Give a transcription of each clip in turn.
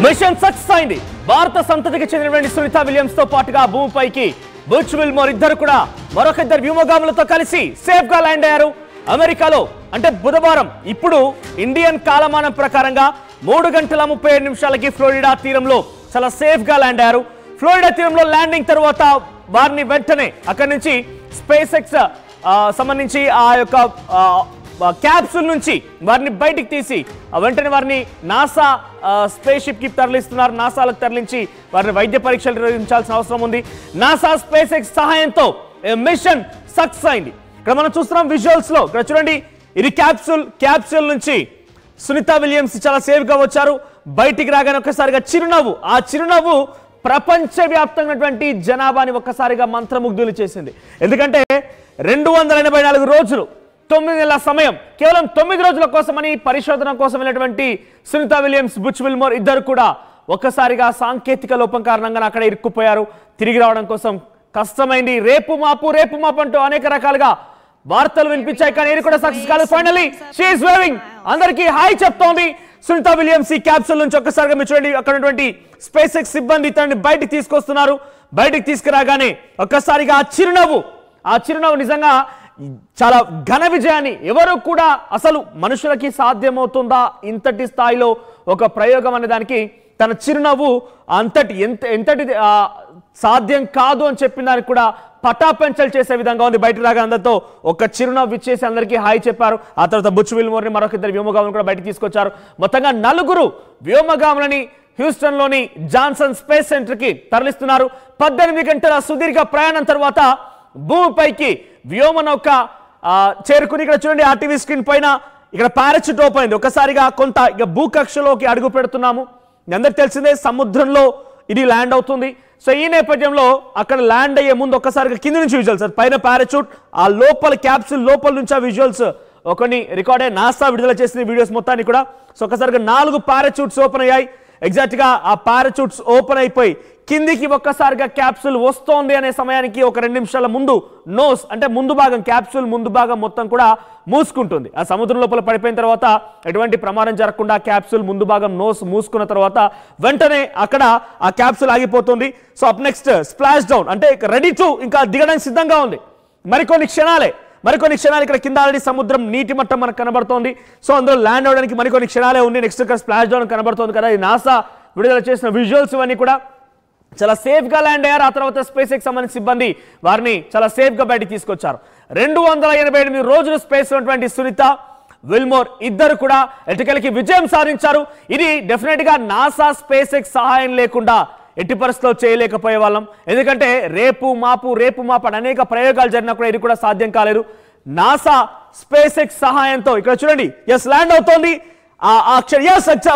Machine success అయింది. భారత సంతతికి చెందినటువంటి సునీత విలియమ్స్ తో పాటుగా భూమిపైకి బుచ్ విల్మోర్ ఇద్దరు కూడా మరొక ఇద్దరు వ్యోమగాములతో కలిసి సేఫ్ గా ల్యాండ్ అయ్యారు అమెరికాలో. అంటే బుధవారం ఇప్పుడు ఇండియన్ కాలమానం ప్రకారంగా 3:37 ఫ్లోరిడా తీరంలో చాలా సేఫ్ గా ల్యాండ్ అయ్యారు. ఫ్లోరిడా తీరంలో ల్యాండింగ్ తర్వాత వారిని వెంటనే అక్కడి నుంచి స్పేస్ ఎక్స్ సంబంధించి ఆ యొక్క క్యాప్సూల్ నుంచి వారిని బయటికి తీసి వెంటనే వారిని నాసా స్పేస్ షిప్ కి తరలిస్తున్నారు. నాసాలకు తరలించి వారిని వైద్య పరీక్షలు నిర్వహించాల్సిన అవసరం ఉంది. నాసా స్పేస్ ఎక్స్ సహాయంతో మిషన్ సక్సెస్ అయింది. ఇక్కడ మనం చూస్తున్నాం విజువల్స్ లో. ఇక్కడ చూడండి, ఇది క్యాప్సూల్ నుంచి సునీత విలియమ్స్ చాలా సేఫ్ గా వచ్చారు. బయటికి రాగానే ఒక్కసారిగా చిరునవ్వు, ఆ చిరునవ్వు ప్రపంచవ్యాప్తంగా జనాభాని ఒక్కసారిగా మంత్రముగ్ధులు చేసింది. ఎందుకంటే 284 రోజులు 9 నెలల సమయం కేవలం 9 రోజుల కోసమని పరిశోధన కోసం వెళ్ళినటువంటి సునీత విలియమ్స్, బుచ్ విల్మోర్ ఇద్దరు కూడా ఒక్కసారిగా సాంకేతిక లోపం కారణంగా అక్కడ ఇరుక్కుపోయారు. తిరిగి రావడం కోసం కష్టమైంది. రేపు మాపు అంటూ అనేక రకాలుగా వార్తలు వినిపించాయి, కానీ ఇది కూడా సక్సెస్ కాలేదు. ఫైనల్లీ షీ ఈస్ వేవింగ్, అందరికీ హాయ్ చెప్తోంది. సునీత విలియమ్స్ ఈ క్యాప్సూల్ నుంచి ఒక్కసారిగా మీరు చూడండి, అక్కడ ఉన్నటువంటి స్పేస్ ఎక్స్ సిబ్బంది తనని బయటికి తీసుకొస్తున్నారు. బయటికి తీసుకురాగానే ఒక్కసారిగా ఆ చిరునవ్వు నిజంగా చాలా ఘన విజయాన్ని, ఎవరు కూడా అసలు మనుషులకి సాధ్యమవుతుందా ఇంతటి స్థాయిలో ఒక ప్రయోగం అనే దానికి తన చిరునవ్వు ఎంతటి సాధ్యం కాదు అని చెప్పిన దానికి కూడా పటాపెంచలు చేసే విధంగా ఉంది. బయట రాగా అందరితో ఒక చిరునవ్వు ఇచ్చేసి అందరికీ హాయ్ చెప్పారు. ఆ తర్వాత బుచ్ విల్మోర్ని మరొక ఇద్దరు వ్యోమగాములను కూడా బయటకు తీసుకొచ్చారు. మొత్తంగా 4 వ్యోమగాములని హ్యూస్టన్లోని జాన్సన్ స్పేస్ సెంటర్కి తరలిస్తున్నారు. 18 గంటల సుదీర్ఘ ప్రయాణం తర్వాత భూమిపైకి వ్యోమనౌక చేరుకుని, ఇక్కడ చూడండి ఆర్టీవీ స్క్రీన్ పైన ఇక్కడ పారాచూట్ ఓపెన్ అయింది. ఒకసారిగా కొంత ఇక భూకక్షలోకి అడుగు పెడుతున్నాము. అందరికి తెలిసిందే సముద్రంలో ఇది ల్యాండ్ అవుతుంది. సో ఈ నేపథ్యంలో అక్కడ ల్యాండ్ అయ్యే ముందు ఒక్కసారిగా కింద నుంచి విజువల్స్, పైన పారాచూట్, ఆ లోపల క్యాప్సూల్ లోపల నుంచి ఆ విజువల్స్ కొన్ని రికార్డ్ అయ్యి నాసా విడుదల చేసిన వీడియోస్ మొత్తాన్ని కూడా. సో ఒకసారిగా 4 పారాచూట్స్ ఓపెన్ అయ్యాయి. ఎగ్జాక్ట్ గా ఆ పారాచూట్స్ ఓపెన్ అయిపోయి కిందికి ఒక్కసారిగా క్యాప్సూల్ వస్తోంది అనే సమయానికి ఒక 2 నిమిషాల ముందు నోస్ అంటే ముందు భాగం, క్యాప్సూల్ ముందు భాగం మొత్తం కూడా మూసుకుంటుంది. ఆ సముద్రం లోపల పడిపోయిన తర్వాత ఎటువంటి ప్రమాదం జరగకుండా క్యాప్సూల్ ముందు భాగం నోస్ మూసుకున్న తర్వాత వెంటనే అక్కడ ఆ క్యాప్సూల్ ఆగిపోతుంది. So up next splash down, అంటే రెడీ టు ఇంకా దిగడానికి సిద్ధంగా ఉంది. మరికొన్ని క్షణాలు ఇక్కడ కింద ఆల్రెడీ సముద్రం నీటి మట్టం మనకు కనబడుతోంది. సో అందులో ల్యాండ్ అవడానికి మరికొన్ని క్షణాలే ఉంది. నెక్స్ట్ ఇక్కడ స్ప్లాష్ డౌన్ కనబడుతోంది కదా, ఈ నాసా విడుదల చేసిన విజువల్స్ ఇవన్నీ కూడా చాలా సేఫ్ గా ల్యాండ్ అయ్యారు. ఆ తర్వాత స్పేస్ ఎక్స్ సంబంధించిన సిబ్బంది వారిని చాలా సేఫ్ గా బయటికి తీసుకొచ్చారు. 288 రోజులు స్పేస్ ఉన్నటువంటి సునీత విల్మోర్ ఇద్దరు కూడా ఎటుకలకి విజయం సాధించారు. ఇది డెఫినెట్ గా నాసా స్పేస్ ఎక్స్ సహాయం లేకుండా ఎట్టి పరిస్థితిలో చేయలేకపోయే వాళ్ళం. ఎందుకంటే రేపు మాపు అనేక ప్రయోగాలు జరిగినా కూడా ఇది కూడా సాధ్యం కాలేదు. నాసా స్పేస్ ఎక్స్ సహాయంతో ఇక్కడ చూడండి, ఎస్ ల్యాండ్ అవుతోంది.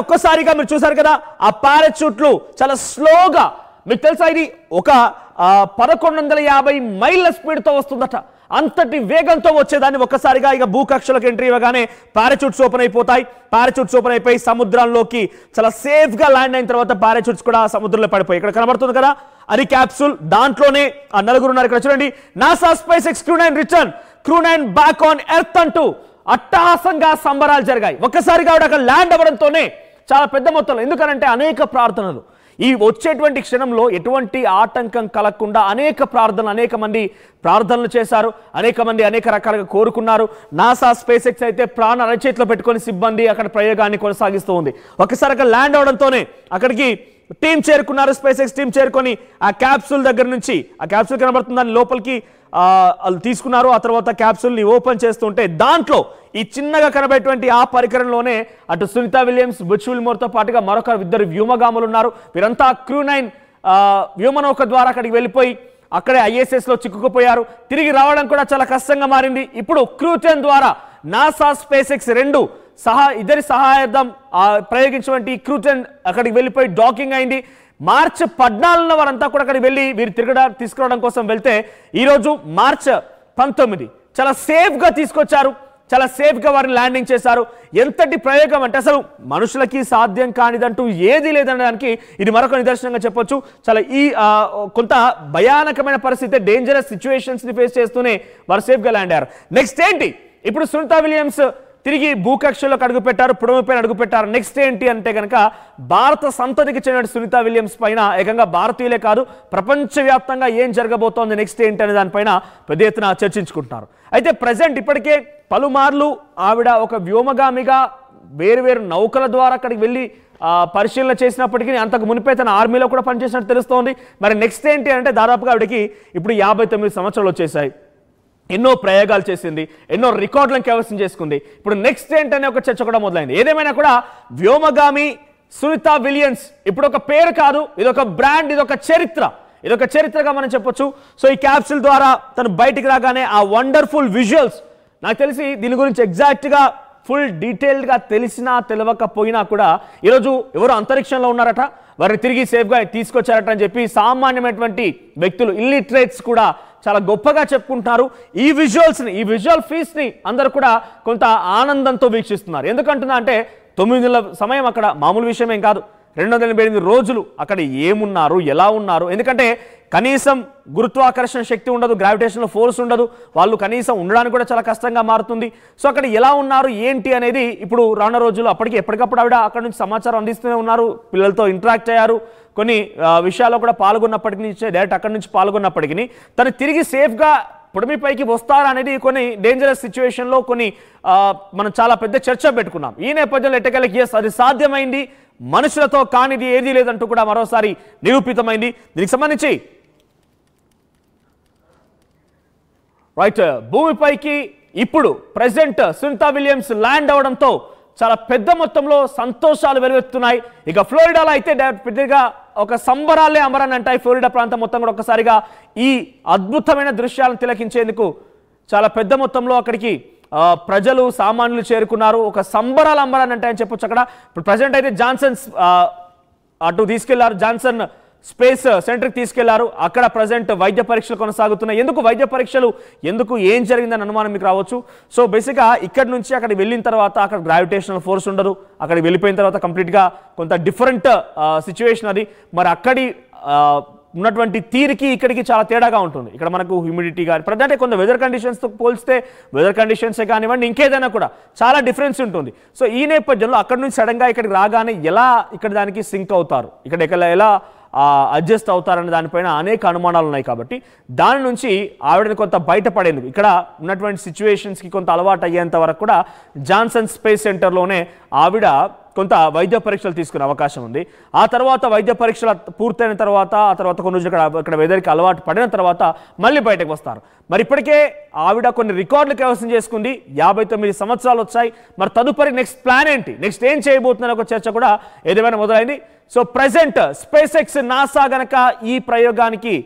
ఒక్కసారిగా మీరు చూసారు కదా, ఆ పారాచూట్లు చాలా స్లోగా, మీకు తెలుసా ఇది ఒక 1150 మైళ్ళ స్పీడ్తో వస్తుందట. అంతటి వేగంతో వచ్చేదాన్ని ఒక్కసారిగా ఇక భూకక్షలకు ఎంట్రీ ఇవ్వగానే పారాచూట్స్ ఓపెన్ అయిపోతాయి. పారాచూట్స్ ఓపెన్ అయిపోయి సముద్రంలోకి చాలా సేఫ్ గా ల్యాండ్ అయిన తర్వాత పారాచూట్స్ కూడా సముద్రంలో పడిపోయి ఇక్కడ కనబడుతుంది కదా, అది క్యాప్సూల్. దాంట్లోనే ఆ 4 ఉన్నారు. ఇక్కడ చూడండి, NASA space X crew 9 return, crew 9 back on earth అంటూ అట్టహాసంగా సంబరాలు జరిగాయి. ఒక్కసారిగా అక్కడ ల్యాండ్ అవ్వడంతోనే చాలా పెద్ద మొత్తంలో, ఎందుకనంటే అనేక ప్రార్థనలు, ఈ వచ్చేటువంటి క్షణంలో ఎటువంటి ఆటంకం కలగకుండా అనేక మంది ప్రార్థనలు చేశారు. అనేక రకాలుగా కోరుకున్నారు. నాసా స్పేస్ ఎక్స్ అయితే ప్రాణ అరచేతిలో పెట్టుకొని సిబ్బంది అక్కడ ప్రయోగాన్ని కొనసాగిస్తూ ఉంది. ఒకసారి అక్కడ ల్యాండ్ అవడంతోనే అక్కడికి టీం చేరుకున్నారు. స్పేస్ ఎక్స్ టీం చేరుకొని ఆ క్యాప్సూల్ దగ్గర నుంచి, ఆ క్యాప్సూల్ కనబడుతుంది, దాని లోపలికి తీసుకున్నారు. ఆ తర్వాత క్యాప్సూల్ని ఓపెన్ చేస్తుంటే దాంట్లో ఈ చిన్నగా కనబడేటువంటి ఆ పరికరంలోనే అటు సునీత విలియమ్స్, బుచ్ విల్మోర్తో పాటుగా మరొక 2 వ్యోమగాములు ఉన్నారు. వీరంతా క్రూ 9 వ్యోమనౌక ద్వారా అక్కడికి వెళ్ళిపోయి అక్కడే ISS లో చిక్కుకుపోయారు. తిరిగి రావడం కూడా చాలా కష్టంగా మారింది. ఇప్పుడు క్రూ 10 ద్వారా నాసా స్పేస్ ఎక్స్ ఇద్దరి సహాయార్థం ప్రయోగించినటువంటి క్రూ 10 అక్కడికి వెళ్ళిపోయి డాకింగ్ అయింది. మార్చి 14న వారంతా కూడా అక్కడికి వెళ్ళి వీరు తీసుకురావడం కోసం వెళ్తే ఈరోజు మార్చి 19 చాలా సేఫ్గా తీసుకొచ్చారు. చాలా సేఫ్గా వారిని ల్యాండింగ్ చేశారు. ఎంతటి ప్రయోగం అంటే అసలు మనుషులకి సాధ్యం కానిదంటూ ఏది లేదనడానికి ఇది మరొక నిదర్శనంగా చెప్పొచ్చు. చాలా ఈ కొంత భయానకమైన పరిస్థితి, డేంజరస్ సిచ్యువేషన్స్ని ఫేస్ చేస్తూనే వారు సేఫ్గా ల్యాండ్ అయ్యారు. నెక్స్ట్ ఏంటి, ఇప్పుడు సునీత విలియమ్స్ తిరిగి భూకక్షలోకి అడుగుపెట్టారు, పుడమిపైన అడుగుపెట్టారు. నెక్స్ట్ ఏంటి అంటే కనుక భారత సంతతికి చెందిన సునీత విలియమ్స్ పైన ఏకంగా భారతీయులే కాదు ప్రపంచవ్యాప్తంగా ఏం జరగబోతోంది, నెక్స్ట్ ఏంటి అనే దానిపైన పెద్ద ఎత్తున చర్చించుకుంటున్నారు. అయితే ప్రజెంట్ ఇప్పటికే పలుమార్లు ఆవిడ ఒక వ్యోమగామిగా వేరు నౌకల ద్వారా అక్కడికి వెళ్ళి పరిశీలన చేసినప్పటికీ అంతకు మునిపే తన ఆర్మీలో కూడా పనిచేసినట్టు తెలుస్తోంది. మరి నెక్స్ట్ ఏంటి అంటే దాదాపుగా ఆవిడకి ఇప్పుడు 59 సంవత్సరాలు వచ్చేసాయి. ఎన్నో ప్రయోగాలు చేసింది, ఎన్నో రికార్డులను కైవసం చేసుకుంది. ఇప్పుడు నెక్స్ట్ ఏంటనే ఒక చర్చ కూడా మొదలైంది. ఏదేమైనా కూడా వ్యోమగామి సునీత విలియమ్స్ ఇప్పుడు ఒక పేరు కాదు, ఇదొక బ్రాండ్, ఇదొక చరిత్రగా మనం చెప్పొచ్చు. సో ఈ క్యాప్సూల్ ద్వారా తను బయటికి రాగానే ఆ వండర్ఫుల్ విజువల్స్, నాకు తెలిసి దీని గురించి ఎగ్జాక్ట్గా ఫుల్ డీటెయిల్డ్గా తెలిసినా తెలియకపోయినా కూడా ఈరోజు ఎవరు అంతరిక్షంలో ఉన్నారట, వారిని తిరిగి సేఫ్గా తీసుకొచ్చారట అని చెప్పి సామాన్యమైనటువంటి వ్యక్తులు, ఇల్లిటరేట్స్ కూడా చాలా గొప్పగా చెప్పుకుంటున్నారు. ఈ విజువల్ ఫీస్ని అందరూ కూడా కొంత ఆనందంతో వీక్షిస్తున్నారు. ఎందుకంటున్నా అంటే 9 నెలల సమయం అక్కడ మామూలు విషయమేం కాదు. 288 రోజులు అక్కడ ఏమున్నారు, ఎలా ఉన్నారు, ఎందుకంటే కనీసం గురుత్వాకర్షణ శక్తి ఉండదు, గ్రావిటేషనల్ ఫోర్స్ ఉండదు, వాళ్ళు కనీసం ఉండడానికి కూడా చాలా కష్టంగా మారుతుంది. సో అక్కడ ఎలా ఉన్నారు ఏంటి అనేది ఇప్పుడు రానున్న రోజులు ఎప్పటికప్పుడు ఆవిడ అక్కడ నుంచి సమాచారం అందిస్తూనే ఉన్నారు. పిల్లలతో ఇంటరాక్ట్ అయ్యారు, కొన్ని విషయాల్లో కూడా పాల్గొన్నప్పటికీ డైరెక్ట్ అక్కడి నుంచి పాల్గొన్నప్పటికీ తను తిరిగి సేఫ్గా పుడమిపైకి వస్తారా అనేది కొన్ని డేంజరస్ సిచ్యువేషన్లో కొన్ని మనం చాలా పెద్ద చర్చ పెట్టుకున్నాం. ఈ నేపథ్యంలో ఎట్టకేలకి అది సాధ్యమైంది, మనుషులతో కానిది ఏదీ లేదంటూ కూడా మరోసారి నిరూపితమైంది. దీనికి సంబంధించి రైట్ భూమిపైకి ఇప్పుడు ప్రెసిడెంట్ సునీత విలియమ్స్ ల్యాండ్ అవడంతో చాలా పెద్ద మొత్తంలో సంతోషాలు వెలువెత్తున్నాయి. ఇక ఫ్లోరిడాలో అయితే పెద్దగా ఒక సంబరాలే అమరని అంటాయి. ఫ్లోరిడా ప్రాంతం మొత్తం కూడా ఒక్కసారిగా ఈ అద్భుతమైన దృశ్యాలను తిలకించేందుకు చాలా పెద్ద మొత్తంలో అక్కడికి ప్రజలు సామాన్యులు చేరుకున్నారు. ఒక సంబరాలు అమరని అంటాయని చెప్పొచ్చు. అక్కడ ఇప్పుడు ప్రజెంట్ అయితే జాన్సన్ అటు తీసుకెళ్లారు, జాన్సన్ స్పేస్ సెంటర్కి తీసుకెళ్లారు. అక్కడ ప్రజెంట్ వైద్య పరీక్షలు కొనసాగుతున్నాయి. ఎందుకు వైద్య పరీక్షలు, ఎందుకు ఏం జరిగిందని అనుమానం మీకు రావచ్చు. సో బేసిక్గా ఇక్కడి నుంచి అక్కడికి వెళ్ళిన తర్వాత అక్కడ గ్రావిటేషనల్ ఫోర్స్ ఉండదు, అక్కడికి వెళ్ళిపోయిన తర్వాత కంప్లీట్గా కొంత డిఫరెంట్ సిచ్యువేషన్ అది. మరి అక్కడి ఉన్నటువంటి తీరికి ఇక్కడికి చాలా తేడాగా ఉంటుంది. ఇక్కడ మనకు హ్యూమిడిటీ కానీ ప్రజెంట్ కొంత వెదర్ కండిషన్స్తో పోల్స్తే వెదర్ కండిషన్సే కానివ్వండి ఇంకేదైనా కూడా చాలా డిఫరెన్స్ ఉంటుంది. సో ఈ నేపథ్యంలో అక్కడి నుంచి సడన్గా ఇక్కడికి రాగానే ఎలా ఇక్కడ దానికి సింక్ అవుతారు, ఇక్కడ ఎలా అడ్జస్ట్ అవుతారనే దానిపైన అనేక అనుమానాలు ఉన్నాయి. కాబట్టి దాని నుంచి ఆవిడని కొంత బయటపడేందుకు ఇక్కడ ఉన్నటువంటి సిచ్యువేషన్స్కి కొంత అలవాటు అయ్యేంత వరకు కూడా జాన్సన్ స్పేస్ సెంటర్లోనే ఆవిడ కొంత వైద్య పరీక్షలు తీసుకునే అవకాశం ఉంది. ఆ తర్వాత వైద్య పరీక్షలు పూర్తయిన తర్వాత ఆ తర్వాత కొన్ని రోజులు ఇక్కడ వెదర్కి అలవాటు పడిన తర్వాత మళ్ళీ బయటకు వస్తారు. మరి ఇప్పటికే ఆవిడ కొన్ని రికార్డులు కైవసం చేసుకుంది, 59 సంవత్సరాలు వచ్చాయి. మరి తదుపరి నెక్స్ట్ ప్లాన్ ఏంటి, నెక్స్ట్ ఏం చేయబోతుందని ఒక చర్చ కూడా ఏదేమైనా మొదలైంది. So present space X NASA గనక ఈ ప్రయోగానికి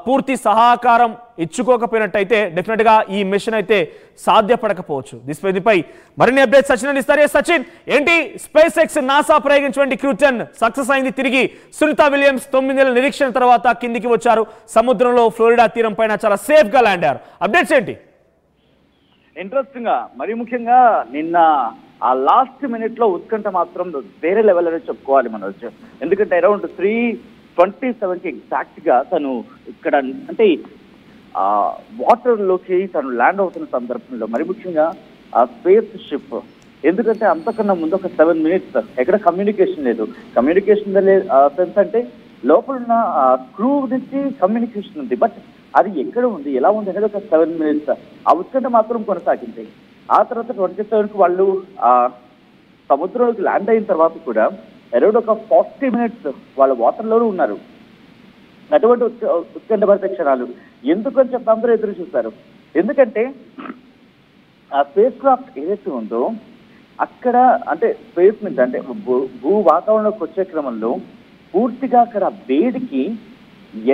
పూర్తి సహకారం ఇచ్చుకోకపోయినట్టయితే డెఫినెట్గా ఈ మిషన్ అయితే సాధ్యపడకపోవచ్చు. దీనిపై మరిన్ని అప్డేట్స్ సచిన్ అందిస్తారు. సచిన్, ఏంటి స్పేస్ ఎక్స్ నాసా ప్రయోగించినటువంటి క్రూ10 సక్సెస్ అయింది. తిరిగి సునీత విలియమ్స్ 9 నెలల నిరీక్షణ తర్వాత కిందికి వచ్చారు. సముద్రంలో ఫ్లోరిడా తీరం పైన చాలా సేఫ్ గా ల్యాండ్ అయ్యారు. అప్డేట్స్ ఏంటి? ఇంట్రెస్టింగ్ గా మరి ముఖ్యంగా నిన్న ఆ లాస్ట్ మినిట్ లో ఉత్కంఠ మాత్రం వేరే లెవెల్ అనేది చెప్పుకోవాలి మనోజ్. ఎందుకంటే అరౌండ్ 3:27కి ఎగ్జాక్ట్ గా తను ఇక్కడ అంటే వాటర్ లోకి తను ల్యాండ్ అవుతున్న సందర్భంలో మరి ముఖ్యంగా ఆ స్పేస్ షిప్, ఎందుకంటే అంతకన్నా ముందు ఒక 7 minutes ఎక్కడ కమ్యూనికేషన్ లేదు. కమ్యూనికేషన్ సెన్స్ అంటే లోపల ఉన్న క్రూ నుంచి కమ్యూనికేషన్ ఉంది, బట్ అది ఎక్కడ ఉంది ఎలా ఉంది అనేది ఒక 7 minutes ఆ ఉత్కంఠ మాత్రం కొనసాగింది. ఆ తర్వాత 27కి వాళ్ళు సముద్రంలోకి ల్యాండ్ అయిన తర్వాత కూడా అరౌండ్ ఒక 40 minutes వాళ్ళ వాటర్లోనూ ఉన్నారు. అటువంటి ఉత్కంఠభరిత క్షణాలు ఎందుకని చెప్పి అందరూ ఎదురు చూస్తారు. ఎందుకంటే ఆ స్పేస్ క్రాఫ్ట్ ఏదైతే ఉందో అక్కడ అంటే స్పేస్ నుంచి అంటే భూ వాతావరణంలోకి వచ్చే క్రమంలో పూర్తిగా అక్కడ వేడికి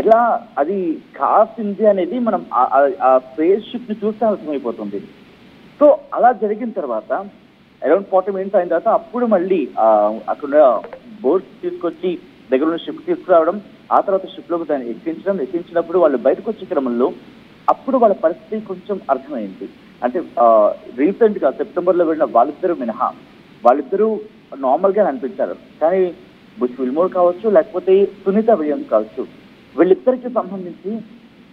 ఎలా అది కాసింది అనేది మనం ఆ స్పేస్ షిప్ ని చూస్తే అర్థమైపోతుంది. సో అలా జరిగిన తర్వాత అరౌండ్ 40 minutes అయిన తర్వాత అప్పుడు మళ్ళీ అక్కడ బోట్స్ తీసుకొచ్చి దగ్గర ఉన్న షిప్ తీసుకురావడం, ఆ తర్వాత షిప్ లోకి దాన్ని ఎక్కించినప్పుడు వాళ్ళు బయటకు వచ్చే క్రమంలో అప్పుడు వాళ్ళ పరిస్థితి కొంచెం అర్థమైంది. అంటే రీసెంట్ గా సెప్టెంబర్ లో వెళ్ళిన వాళ్ళిద్దరూ మినహా వాళ్ళిద్దరూ నార్మల్ గా అనిపించారు. కానీ బుచ్ విల్మోర్ కావచ్చు లేకపోతే సునీత విలియమ్స్ కావచ్చు, వీళ్ళిద్దరికి సంబంధించి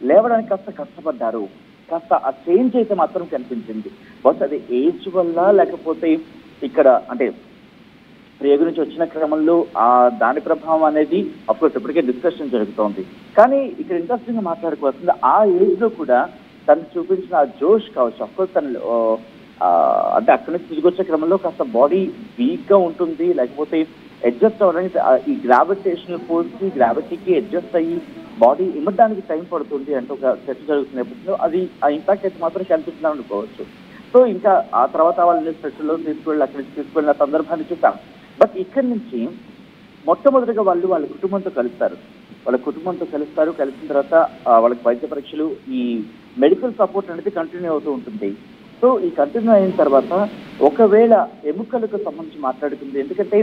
లేవడానికి కాస్త కష్టపడ్డారు. కాస్త ఆ చేంజ్ అయితే మాత్రం కనిపించింది. బహుశా అది ఏజ్ వల్ల లేకపోతే ఇక్కడ అంటే ప్రియ గురించి వచ్చిన క్రమంలో దాని ప్రభావం అనేది అఫ్కోర్స్ ఇప్పటికే డిస్కషన్ జరుగుతోంది. కానీ ఇక్కడ ఇంట్రెస్టింగ్ గా మాట్లాడుకోవాల్సింది ఆ ఏజ్ లో కూడా తను చూపించిన ఆ జోష్ కావచ్చు. అఫ్కోర్స్ తను అంటే అక్కడి నుంచి తిరిగి వచ్చే క్రమంలో కాస్త బాడీ వీక్ గా ఉంటుంది, లేకపోతే అడ్జస్ట్ అవ్వడానికి ఈ గ్రావిటేషనల్ ఫోర్స్ కి గ్రావిటీకి అడ్జస్ట్ అయ్యి బాడీ ఇమ్మడానికి టైం పడుతుంది అంటే ఒక చర్చ జరుగుతున్న నేపథ్యంలో అది ఆ ఇంపాక్ట్ అయితే మాత్రం కనిపిస్తుందని అనుకోవచ్చు. సో ఇంకా ఆ తర్వాత వాళ్ళని స్పెషల్లో తీసుకువెళ్ళి అక్కడి నుంచి తీసుకువెళ్ళిన సందర్భాన్ని చూసాం. బట్ ఇక్కడి నుంచి మొట్టమొదటిగా వాళ్ళ కుటుంబంతో కలుస్తారు. కలిసిన తర్వాత వాళ్ళకి వైద్య పరీక్షలు, ఈ మెడికల్ సపోర్ట్ అనేది కంటిన్యూ అవుతూ ఉంటుంది. సో ఈ కంటిన్యూ అయిన తర్వాత ఒకవేళ ఎముకలకు సంబంధించి మాట్లాడుతుంది, ఎందుకంటే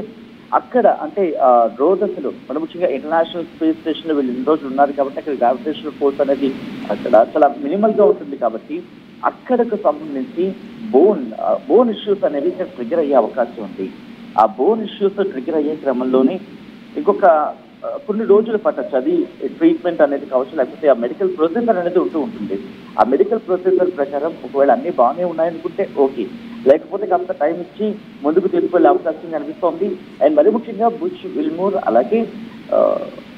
అక్కడ అంటే రోదసలు మనం ముఖ్యంగా ఇంటర్నేషనల్ స్పేస్ స్టేషన్ లో వీళ్ళు ఇన్ని రోజులు ఉన్నారు కాబట్టి అక్కడ గ్రావిటేషనల్ ఫోర్స్ అనేది అక్కడ చాలా మినిమల్ గా ఉంటుంది కాబట్టి అక్కడకు సంబంధించి బోన్ ఇష్యూస్ అనేవి ఇక్కడ ట్రిగర్ అయ్యే అవకాశం ఉంది. ఆ బోన్ ఇష్యూస్ ట్రిగర్ అయ్యే క్రమంలోనే ఇంకొక కొన్ని రోజులు పట్టచ్చు. అది ట్రీట్మెంట్ అనేది కావచ్చు, లేకపోతే ఆ మెడికల్ ప్రొసీజర్ అనేది ఉంటూ ఉంటుంది. ఆ మెడికల్ ప్రొసీజర్ ప్రకారం ఒకవేళ అన్ని బాగానే ఉన్నాయనుకుంటే ఓకే, లేకపోతే కాస్త టైం ఇచ్చి ముందుకు తీసుకెళ్లే అవకాశం కనిపిస్తోంది. అండ్ మరి ముఖ్యంగా బుచ్ విల్మోర్ అలాగే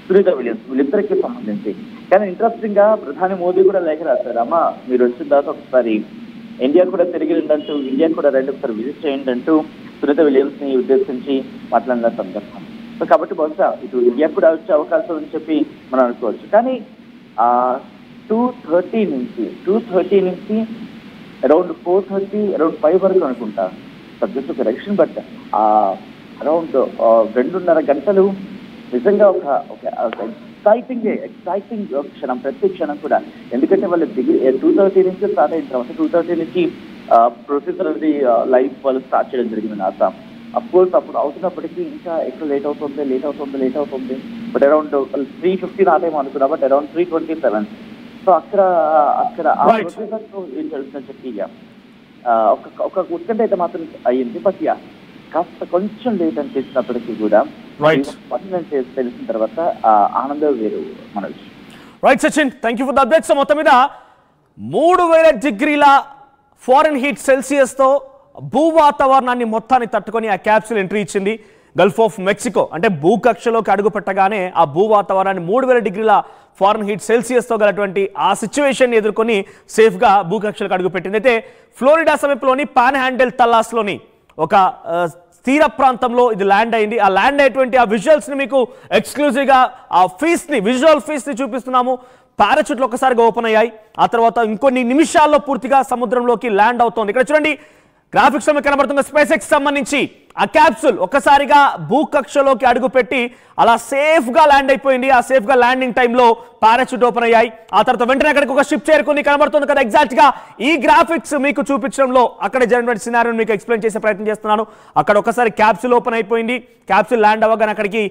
సునీత విలియమ్స్ వీళ్ళిద్దరికి సంబంధించి. కానీ ఇంట్రెస్టింగ్ గా ప్రధాని మోదీ కూడా లేఖ రాశారు, అమ్మ మీరు వచ్చిన తర్వాత ఒకసారి ఇండియా కూడా తిరిగి రండి, ఇండియా కూడా రండి ఒకసారి విజిట్ చేయండి అంటూ సునీత విలియమ్స్ ని ఉద్దేశించి మాట్లాడిన సందర్భం. సో కాబట్టి బహుశా ఇటు ఇండియా కూడా వచ్చే అవకాశం అని చెప్పి మనం అనుకోవచ్చు. కానీ 2:30 నుంచి అరౌండ్ 4:30 అరౌండ్ 5 వరకు అనుకుంటా, సబ్జెక్ట్ కరెక్షన్, బట్ అరౌండ్ 2.5 గంటలు నిజంగా ఒక ఎక్సైటింగ్ క్షణం, ప్రతి క్షణం కూడా. ఎందుకంటే వాళ్ళు 2:30 నుంచి స్టార్ట్ అయిన తర్వాత 2:30 నుంచి ప్రొసీజర్ అనేది లైవ్ వాళ్ళు స్టార్ట్ చేయడం జరిగింది నాసా. అఫ్కోర్స్ అప్పుడు అవుతున్నప్పటికీ ఇంకా ఎక్కువ లేట్ అవుతుంది. బట్ అరౌండ్ 3:50 ఆ టైం అనుకున్నా, బట్ అరౌండ్ 3:27. సో అక్కడ ఆ ప్రొసీజర్ ఏం జరుగుతుందని చెప్పి ఒక ఉత్కంఠ అయితే మాత్రం అయ్యింది. బట్ కాస్త కొంచెం లేట్ అనిపించినప్పటికీ కూడా తెలిసిన తర్వాత ఆనందం వేరు Manoj. Right Sachin, thank you for the update. So మొత్తం మీద 3000 డిగ్రీల ఫారెన్ హీట్ సెల్సియస్తో భూ వాతావరణాన్ని మొత్తాన్ని తట్టుకొని ఆ క్యాప్సూల్ ఎంట్రీ ఇచ్చింది గల్ఫ్ ఆఫ్ మెక్సికో. అంటే భూకక్షలోకి అడుగు పెట్టగానే ఆ భూ వాతావరణాన్ని 3000 డిగ్రీల ఫారెన్ హీట్ సెల్సియస్తో గలటువంటి ఆ సిచ్యువేషన్ ఎదుర్కొని సేఫ్గా భూకక్షలకు అడుగుపెట్టింది. అయితే ఫ్లోరిడా సమీపంలోని పాన్ హ్యాండెల్ తల్లాస్లోని ఒక తీర ప్రాంతంలో ఇది ల్యాండ్ అయింది. ఆ ల్యాండ్ అయ్యేటువంటి ఆ విజువల్స్ని మీకు ఎక్స్క్లూజివ్గా ఆ విజువల్ ఫీస్ని చూపిస్తున్నాము. పారాచూట్లు ఒక్కసారిగా ఓపెన్ అయ్యాయి, ఆ తర్వాత ఇంకొన్ని నిమిషాల్లో పూర్తిగా సముద్రంలోకి ల్యాండ్ అవుతోంది. ఇక్కడ చూడండి గ్రాఫిక్స్ లో కనబడుతున్న స్పేస్ ఎక్స్ సంబంధించి ఆ క్యాప్సూల్ ఒక్కసారిగా భూకక్షలోకి అడుగుపెట్టి అలా సేఫ్ గా ల్యాండ్ అయిపోయింది. ఆ సేఫ్ గా ల్యాండింగ్ టైంలో పారాచూట్ ఓపెన్ అయ్యాయి. ఆ తర్వాత వెంటనే అక్కడికి ఒక షిప్ చేరుకుని కనబడుతుంది కదా. ఎగ్జాక్ట్ గా ఈ గ్రాఫిక్స్ మీకు చూపించడంలో అక్కడ జరిగిన సినారియోని మీకు ఎక్స్ప్లెయిన్ చేసే ప్రయత్నం చేస్తున్నాను. అక్కడ ఒకసారి క్యాప్సూల్ ఓపెన్ అయిపోయింది, క్యాప్సూల్ ల్యాండ్ అవ్వగానే అక్కడికి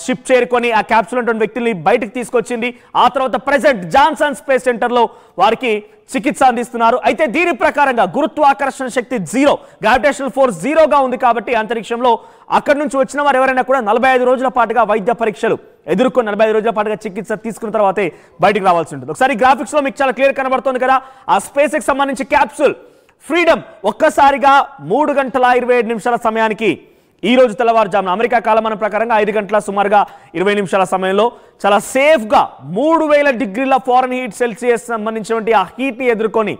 షిప్ చేరుకొని ఆ క్యాప్సూల్ అటువంటి వ్యక్తుల్ని బయటకు తీసుకొచ్చింది. ఆ తర్వాత ప్రెసెంట్ జాన్సన్ స్పేస్ సెంటర్ లో వారికి చికిత్స అందిస్తున్నారు. అయితే దీని ప్రకారంగా గురుత్వాకర్షణ శక్తి 0, గ్రావిటేషనల్ ఫోర్స్ 0గా ఉంది కాబట్టి అంతరిక్షంలో అక్కడి నుంచి వచ్చిన వారు ఎవరైనా కూడా 45 రోజుల పాటుగా వైద్య పరీక్షలు ఎదుర్కొని 45 రోజుల పాటుగా చికిత్స తీసుకున్న తర్వాతే బయటికి రావాల్సి ఉంటుంది. ఒకసారి గ్రాఫిక్స్ లో మీకు చాలా క్లియర్ కనబడుతుంది కదా. ఆ స్పేస్ కి సంబంధించి క్యాప్సూల్ ఫ్రీడమ్ ఒక్కసారిగా 3 గంటల 27 నిమిషాల సమయానికి ఈ రోజు తెల్లవారుజామున అమెరికా కాలమానం ప్రకారంగా 5 గంటల సుమారుగా 20 నిమిషాల సమయంలో చాలా సేఫ్గా 3000 డిగ్రీల ఫారెన్ హీట్ సెల్సియస్ సంబంధించినటువంటి ఆ హీట్ని ఎదుర్కొని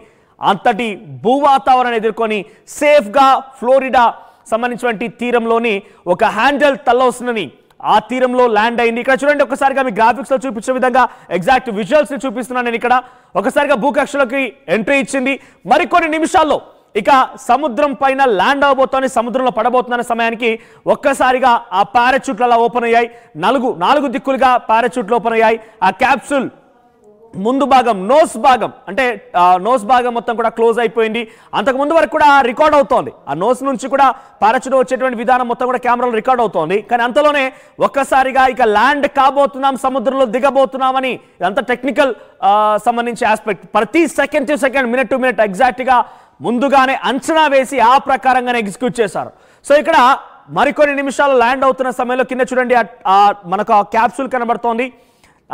అంతటి భూ వాతావరణాన్ని ఎదుర్కొని సేఫ్గా ఫ్లోరిడా సంబంధించినటువంటి తీరంలోని ఒక హ్యాండెల్ తల్లౌస్ని ఆ తీరంలో ల్యాండ్ అయింది. ఇక్కడ చూడండి ఒకసారిగా మీ గ్రాఫిక్స్ లో చూపించే విధంగా ఎగ్జాక్ట్ విజువల్స్ ని చూపిస్తున్నాను నేను. ఇక్కడ ఒకసారిగా భూకక్షలోకి ఎంట్రీ ఇచ్చింది. మరికొన్ని నిమిషాల్లో ఇక సముద్రం పైన ల్యాండ్ అవబోతోంది, సముద్రంలో పడబోతున్న సమయానికి ఒక్కసారిగా ఆ పారాచూట్లు అలా ఓపెన్ అయ్యాయి. నాలుగు దిక్కులుగా పారాచూట్లు ఓపెన్ అయ్యాయి. ఆ క్యాప్సూల్ ముందు భాగం నోస్ భాగం మొత్తం కూడా క్లోజ్ అయిపోయింది. అంతకు ముందు వరకు కూడా రికార్డ్ అవుతోంది. ఆ నోస్ నుంచి కూడా పారాచూట్ వచ్చేటువంటి విధానం మొత్తం కూడా కెమెరాలో రికార్డ్ అవుతోంది. కానీ అంతలోనే ఒక్కసారిగా ఇక ల్యాండ్ కాబోతున్నాం, సముద్రంలో దిగబోతున్నామని అంత టెక్నికల్ సంబంధించి ఆస్పెక్ట్ ప్రతి second to second, minute to minute ఎగ్జాక్ట్గా ముందుగానే అంచనా వేసి ఆ ప్రకారంగానే ఎగ్జిక్యూట్ చేశారు. సో ఇక్కడ మరికొన్ని నిమిషాలు ల్యాండ్ అవుతున్న సమయంలో కింద చూడండి మనకు ఆ క్యాప్సూల్ కనబడుతోంది.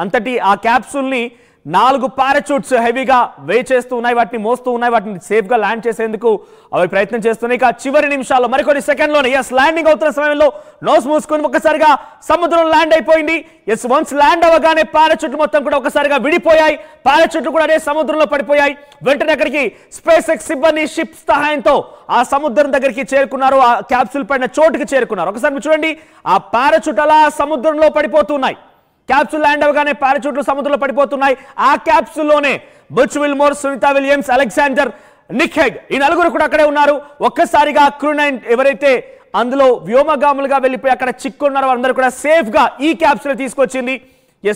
అంతటి ఆ క్యాప్సూల్ని 4 పారాచూట్స్ హెవీగా వే చేస్తూ ఉన్నాయి, వాటిని మోస్తూ ఉన్నాయి, వాటిని సేఫ్గా ల్యాండ్ చేసేందుకు అవి ప్రయత్నం చేస్తున్నాయి. ఇక చివరి నిమిషాల్లో మరికొన్ని సెకండ్లోనే ల్యాండింగ్ అవుతున్న సమయంలో నోస్ మూసుకొని ఒక్కసారిగా సముద్రం ల్యాండ్ అయిపోయింది. వన్స్ ల్యాండ్ అవ్వగానే పారాచూట్లు మొత్తం కూడా ఒకసారిగా విడిపోయాయి, పారాచూట్లు కూడా అదే సముద్రంలో పడిపోయాయి. వెంటనే అక్కడికి స్పేస్ ఎక్స్ సిబ్బంది షిప్ సహాయంతో ఆ సముద్రం దగ్గరికి చేరుకున్నారు, ఆ క్యాప్సూల్ పడిన చోటుకి చేరుకున్నారు. ఒకసారి మీరు చూడండి, ఆ పారాచూట్ అలా సముద్రంలో పడిపోతున్నాయి. క్యాప్సూల్ ల్యాండ్ అవగానే పారాచూట్లు సముద్రంలో పడిపోతున్నాయి. ఆ క్యాప్సూల్లోనే Butch Wilmore, Sunita Williams, Alexander, Nick Hague ఈ నలుగురు కూడా అక్కడే ఉన్నారు. ఒక్కసారిగా క్రూ 9 ఎవరైతే అందులో వ్యోమగాములుగా వెళ్ళిపోయి అక్కడ చిక్కున్నారో వారందరూ కూడా సేఫ్ గా ఈ క్యాప్సూల్ తీసుకొచ్చింది.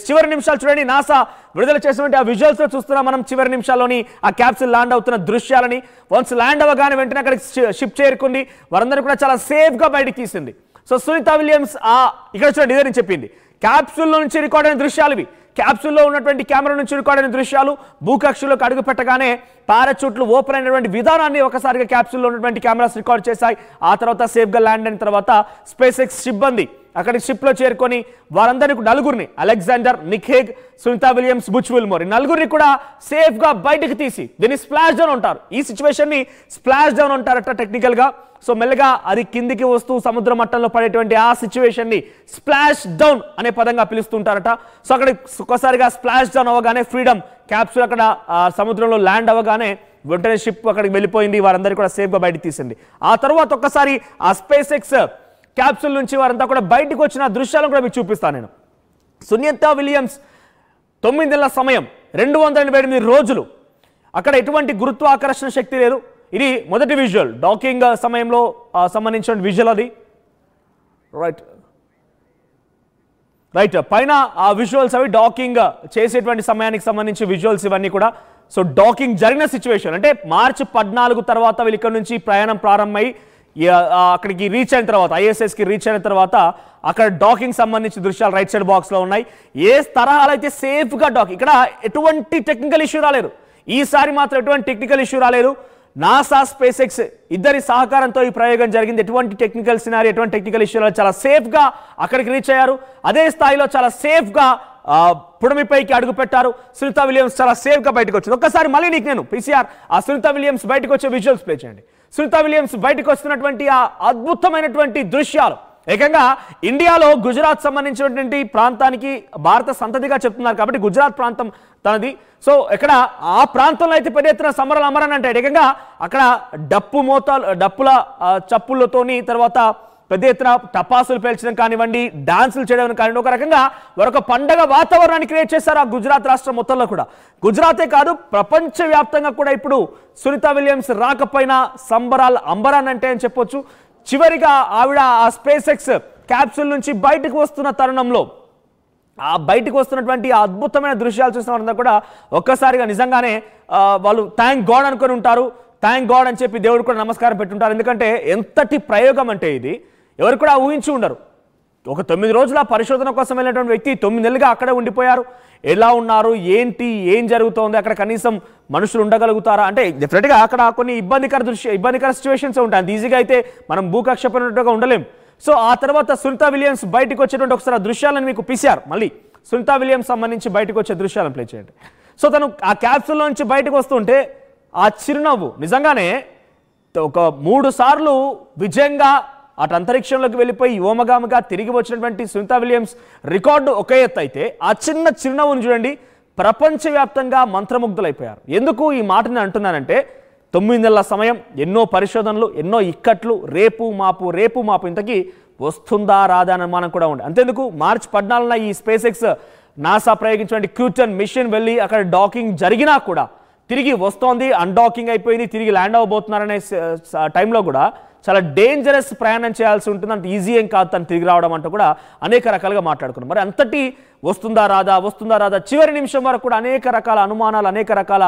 చివరి నిమిషాలు చూడండి, నాసా విడుదల చేసినటువంటి ఆ విజువల్స్ లో చూస్తున్నాం మనం చివరి నిమిషాల్లోని ఆ క్యాప్సూల్ ల్యాండ్ అవుతున్న దృశ్యాలని. వన్స్ ల్యాండ్ అవ్వగానే వెంటనే అక్కడికి షిప్ చేరుకుంది, వారందరూ కూడా చాలా సేఫ్ గా బయటకు తీసింది. సో సునీత విలియమ్స్ ఇక్కడ చూడండి, ఇదే నేను చెప్పింది, క్యాప్సూల్లో నుంచి రికార్డ్ అయిన దృశ్యాలు ఇవి. క్యాప్సూల్లో ఉన్నటువంటి కెమెరా నుంచి రికార్డ్ అయిన దృశ్యాలు. భూకక్షలోకి అడుగు పెట్టగానే పారాచూట్లు ఓపెన్ అయినటువంటి విధానాన్ని ఒకసారిగా క్యాప్సూల్లో ఉన్నటువంటి కెమెరాస్ రికార్డ్ చేశాయి. ఆ తర్వాత సేఫ్గా ల్యాండ్ అయిన తర్వాత స్పేస్ ఎక్స్ సిబ్బంది అక్కడికి షిప్లో చేరుకొని వారందరినీ నలుగురిని, Alexander, Nick Hague, Sunita Williams, Butch Wilmore ఈ నలుగురిని కూడా సేఫ్గా బయటకు తీసి దీన్ని స్ప్లాష్ డౌన్ అంటారు. ఈ సిచ్యువేషన్ని స్ప్లాష్ డౌన్ అంటారట టెక్నికల్గా. సో మెల్లగా అది కిందికి వస్తూ సముద్ర మట్టంలో పడేటువంటి ఆ సిచ్యువేషన్ని స్ప్లాష్ డౌన్ అనే పదంగా పిలుస్తుంటారట. సో అక్కడ ఒక్కసారిగా స్ప్లాష్ డౌన్ అవ్వగానే ఫ్రీడమ్ క్యాప్సూల్ అక్కడ సముద్రంలో ల్యాండ్ అవ్వగానే వెంటనే షిప్ అక్కడికి వెళ్ళిపోయింది, వారందరూ కూడా సేఫ్గా బయటకు తీసింది. ఆ తర్వాత ఒక్కసారి ఆ స్పేస్ ఎక్స్ క్యాప్సూల్ నుంచి వారంతా కూడా బయటకు వచ్చిన దృశ్యాలను కూడా మీకు చూపిస్తాను నేను. సునీత విలియమ్స్ 9 నెలల సమయం, 288 రోజులు, అక్కడ ఎటువంటి గురుత్వాకర్షణ శక్తి లేదు. ఇది మొదటి విజువల్, డాకింగ్ సమయంలో సంబంధించిన విజువల్ అది. రైట్ పైన ఆ విజువల్స్ అవి డాకింగ్ చేసేటువంటి సమయానికి సంబంధించి విజువల్స్ ఇవన్నీ కూడా. సో డాకింగ్ జరిగిన సిచ్యువేషన్ అంటే మార్చి 14 తర్వాత వీళ్ళు ఇక్కడ నుంచి ప్రయాణం ప్రారంభమై అక్కడికి రీచ్ అయిన తర్వాత, ఐఎస్ఎస్కి రీచ్ అయిన తర్వాత అక్కడ డాకింగ్ సంబంధించిన దృశ్యాలు రైట్ సైడ్ బాక్స్లో ఉన్నాయి. ఏ తరహాలో అయితే సేఫ్గా డాకింగ్, ఇక్కడ ఎటువంటి టెక్నికల్ ఇష్యూ రాలేదు, ఈసారి మాత్రం ఎటువంటి టెక్నికల్ ఇష్యూ రాలేదు. నాసా, స్పేస్ ఎక్స్ ఇద్దరి సహకారంతో ఈ ప్రయోగం జరిగింది. ఎటువంటి టెక్నికల్ సినారీ, ఎటువంటి టెక్నికల్ ఇష్యూలో చాలా సేఫ్గా అక్కడికి రీచ్ అయ్యారు. అదే స్థాయిలో చాలా సేఫ్గా పుడమిపైకి అడుగు పెట్టారు. సునీత విలియమ్స్ చాలా సేఫ్గా బయటకు వచ్చింది. ఒక్కసారి మళ్ళీ నీకు నేను పిసిఆర్ ఆ సునీత విలియమ్స్ బయటకు వచ్చే విజువల్స్ ప్లే చేయండి. సునీత విలియమ్స్ బయటకు వస్తున్నటువంటి ఆ అద్భుతమైనటువంటి దృశ్యాలు. ఏకంగా ఇండియాలో గుజరాత్ సంబంధించినటువంటి ప్రాంతానికి భారత సంతతిగా చెప్తున్నారు కాబట్టి గుజరాత్ ప్రాంతం తనది. సో ఇక్కడ ఆ ప్రాంతంలో అయితే పెద్ద ఎత్తున సమరాలు అమరని అంటే ఏకంగా అక్కడ డప్పుల చప్పులతోని తర్వాత పెద్ద ఎత్తున టపాసులు పేల్చడం కానివ్వండి, డాన్సులు చేయడం కానివ్వండి, ఒక రకంగా మరొక పండగ వాతావరణాన్ని క్రియేట్ చేశారు ఆ గుజరాత్ రాష్ట్రం మొత్తంలో కూడా. గుజరాతే కాదు ప్రపంచవ్యాప్తంగా కూడా ఇప్పుడు సునీత విలియమ్స్ రాకపోయినా సంబరాలు అంబరాన్ అంటే అని చెప్పొచ్చు. చివరిగా ఆవిడ ఆ స్పేస్ ఎక్స్ క్యాప్సూల్ నుంచి బయటకు వస్తున్న తరుణంలో ఆ బయటకు వస్తున్నటువంటి ఆ అద్భుతమైన దృశ్యాలు చూసిన వారందరూ కూడా ఒక్కసారిగా నిజంగానే వాళ్ళు థ్యాంక్ గాడ్ అనుకొని ఉంటారు. థ్యాంక్ గాడ్ అని చెప్పి దేవుడు కూడా నమస్కారం పెట్టుంటారు. ఎందుకంటే ఎంతటి ప్రయోగం అంటే ఇది ఎవరు కూడా ఊహించి ఉండరు. ఒక 9 రోజుల పరిశోధన కోసం వెళ్ళినటువంటి వ్యక్తి 9 నెలలుగా అక్కడే ఉండిపోయారు. ఎలా ఉన్నారు, ఏంటి, ఏం జరుగుతోంది, అక్కడ కనీసం మనుషులు ఉండగలుగుతారా అంటే డెఫినెట్గా అక్కడ కొన్ని ఇబ్బందికర సిచ్యువేషన్స్ ఉంటాయి. అంత ఈజీగా అయితే మనం భూకక్ష పడినట్టుగా ఉండలేం. సో ఆ తర్వాత సునీత విలియమ్స్ బయటకు వచ్చేటువంటి ఒకసారి దృశ్యాలను మీకు పిసిఆర్ మళ్ళీ సునీత విలియమ్స్ సంబంధించి బయటకు వచ్చే దృశ్యాలను ప్లే చేయండి. సో తను ఆ క్యాప్సూల్ నుంచి బయటకు వస్తుంటే ఆ చిరునవ్వు నిజంగానే ఒక 3 సార్లు విజయంగా అటు అంతరిక్షంలోకి వెళ్ళిపోయి వ్యోమగామిగా తిరిగి వచ్చినటువంటి సునీత విలియమ్స్ రికార్డు ఒక ఎత్తు అయితే ఆ చిన్న చిరునవ్వును చూడండి, ప్రపంచవ్యాప్తంగా మంత్రముగ్ధులైపోయారు. ఎందుకు ఈ మాటని అంటున్నానంటే 9 నెలల సమయం, ఎన్నో పరిశోధనలు, ఎన్నో ఇక్కట్లు, రేపు మాపు ఇంతకీ వస్తుందా రాదా అని అనుమానం కూడా ఉంది. అంతేందుకు మార్చి 14న ఈ స్పేస్ ఎక్స్ నాసా ప్రయోగించినటువంటి క్రూ 10 మిషన్ వెళ్ళి అక్కడ డాకింగ్ జరిగినా కూడా తిరిగి వస్తోంది, అన్డాకింగ్ అయిపోయింది, తిరిగి ల్యాండ్ అవ్వబోతున్నారనే టైంలో కూడా చాలా డేంజరస్ ప్రయాణం చేయాల్సి ఉంటుంది, అంత ఈజీ ఏం కాదు తను తిరిగి రావడం అంటూ కూడా అనేక రకాలుగా మాట్లాడుకున్నాం. మరి అంతటి వస్తుందా రాదా చివరి నిమిషం వరకు కూడా అనేక రకాల అనుమానాలు, అనేక రకాల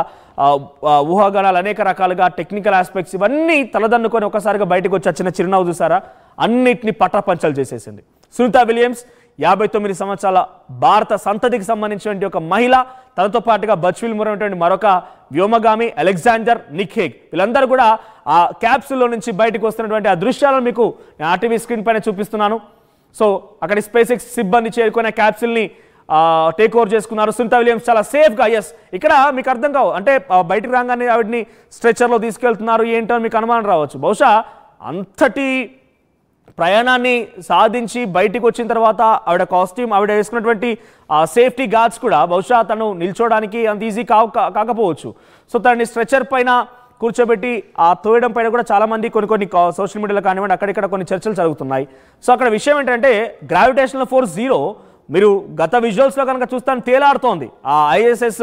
ఊహాగానాలు, అనేక రకాలుగా టెక్నికల్ ఆస్పెక్ట్స్ ఇవన్నీ తలదన్నుకొని ఒకసారిగా బయటకు వచ్చి వచ్చిన చిరునవ్వు చూసారా, అన్నిటిని పటాపంచలు చేసేసింది. సునీత విలియమ్స్ 59 సంవత్సరాల భారత సంతతికి సంబంధించినటువంటి ఒక మహిళ, తనతో పాటుగా బచ్ విల్మోర్ అనేటువంటి మరొక వ్యోమగామి, అలెగ్జాండర్, నిక్ హెగ్ వీళ్ళందరూ కూడా ఆ క్యాప్సూల్లో నుంచి బయటకు వస్తున్నటువంటి ఆ దృశ్యాలను మీకు ఆర్టీవీ స్క్రీన్ పైన చూపిస్తున్నాను. సో అక్కడ స్పేస్ ఎక్స్ సిబ్బంది చేరుకునే క్యాప్సూల్ని టేక్ ఓవర్ చేసుకున్నారు. సునీతా విలియమ్స్ చాలా సేఫ్గా, ఎస్ ఇక్కడ మీకు అర్థం కావు అంటే బయటకు రాగానే ఆవిడని స్ట్రెచర్లో తీసుకెళ్తున్నారు ఏంటో మీకు అనుమానం రావచ్చు. బహుశా అంతటి ప్రయాణాన్ని సాధించి బయటికి వచ్చిన తర్వాత ఆవిడ కాస్ట్యూమ్, ఆవిడ వేసుకున్నటువంటి సేఫ్టీ గార్డ్స్ కూడా బహుశా తను నిల్చోడానికి అంత ఈజీ కాకపోవచ్చు. సో తనని స్ట్రెచర్ పైన కూర్చోబెట్టి తోయడం పైన కూడా చాలామంది కొన్ని సోషల్ మీడియాలో కానివ్వండి అక్కడిక్కడ కొన్ని చర్చలు జరుగుతున్నాయి. సో అక్కడ విషయం ఏంటంటే గ్రావిటేషనల్ ఫోర్స్ 0 మీరు గత విజువల్స్లో కనుక చూస్తాను తేలాడుతోంది. ఆ ISS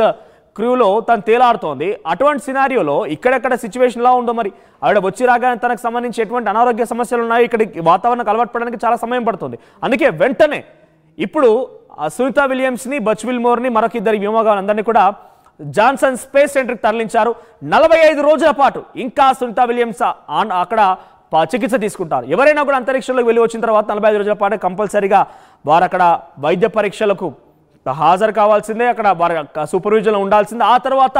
క్రూలో తను తేలాడుతోంది. అటువంటి సినారియోలో ఇక్కడెక్కడ సిచ్యువేషన్ ఎలా ఉందో మరి ఆవిడ వచ్చి రాగానే తనకు సంబంధించి ఎటువంటి అనారోగ్య సమస్యలు ఉన్నాయో ఇక్కడ వాతావరణం అలవాటు పడడానికి చాలా సమయం పడుతుంది. అందుకే వెంటనే ఇప్పుడు సునీతా విలియమ్స్ని, బచ్ విల్మోర్ని, మరొక ఇద్దరు వ్యోమగాలందరినీ కూడా జాన్సన్ స్పేస్ సెంటర్కి తరలించారు. 45 రోజుల పాటు ఇంకా సునీతా విలియమ్స్ అక్కడ చికిత్స తీసుకుంటారు. ఎవరైనా కూడా అంతరిక్షంలోకి వెళ్ళి వచ్చిన తర్వాత 45 రోజుల పాటు కంపల్సరీగా వారు అక్కడ వైద్య పరీక్షలకు హాజరు కావాల్సిందే, అక్కడ వారి సూపర్విజన్లో ఉండాల్సిందే. ఆ తర్వాత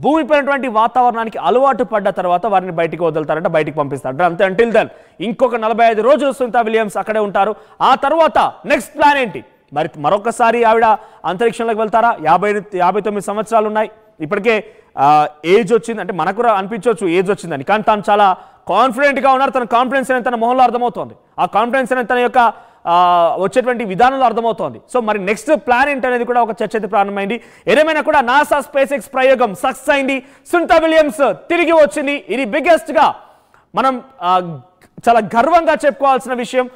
భూమిపైనటువంటి వాతావరణానికి అలవాటు పడ్డ తర్వాత వారిని బయటికి వదులుతారంటే బయటికి పంపిస్తారు. అంతే. అంటిల్ దెన్ ఇంకొక 45 రోజులు సునీతా విలియమ్స్ అక్కడే ఉంటారు. ఆ తర్వాత నెక్స్ట్ ప్లాన్ ఏంటి మరి? మరొకసారి ఆవిడ అంతరిక్షంలోకి వెళ్తారా? 59 సంవత్సరాలు ఉన్నాయి ఇప్పటికే. ఏజ్ వచ్చింది అంటే మనకు అనిపించవచ్చు ఏజ్ వచ్చిందని, కానీ తను చాలా కాన్ఫిడెంట్గా ఉన్నారు. తన కాన్ఫిడెన్స్ అనేది తన మొహంలో అర్థమవుతోంది. ఆ కాన్ఫిడెన్స్ అనేది తన యొక్క వచ్చేటువంటి విధానంలో అర్థమవుతోంది. సో మరి నెక్స్ట్ ప్లాన్ ఏంటనేది కూడా ఒక చర్చ అయితే ప్రారంభమైంది. ఏదేమైనా కూడా నాసా స్పేస్ ఎక్స్ ప్రయోగం సక్సెస్ అయింది. సునీతా విలియమ్స్ తిరిగి వచ్చింది. ఇది బిగ్గెస్ట్గా మనం చాలా గర్వంగా చెప్పుకోవాల్సిన విషయం.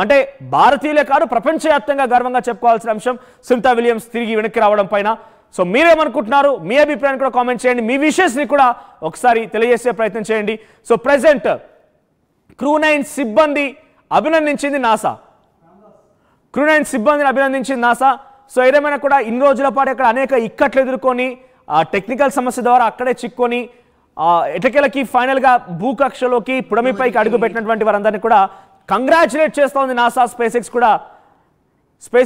అంటే భారతీయులే కాదు ప్రపంచవ్యాప్తంగా గర్వంగా చెప్పుకోవాల్సిన అంశం సునీతా విలియమ్స్ తిరిగి వెనక్కి రావడం పైన. సో మీరేమనుకుంటున్నారు? మీ అభిప్రాయాన్ని కూడా కామెంట్ చేయండి. మీ విషెస్ని కూడా ఒకసారి తెలియజేసే ప్రయత్నం చేయండి. సో ప్రెసెంట్ క్రూ 9 సిబ్బంది అభినందించింది నాసా. క్రూ 9 సిబ్బందిని అభినందించింది నాసా. సో ఏదేమైనా కూడా ఇన్ని రోజుల పాటు అక్కడ అనేక ఇక్కట్లు ఎదుర్కొని టెక్నికల్ సమస్య ద్వారా అక్కడే చిక్కొని ఎటకెలకి ఫైనల్గా భూకక్షలోకి పుడమిపైకి అడుగుపెట్టినటువంటి వారందరినీ కూడా కంగ్రాచులేట్ చేస్తోంది నాసా. స్పేస్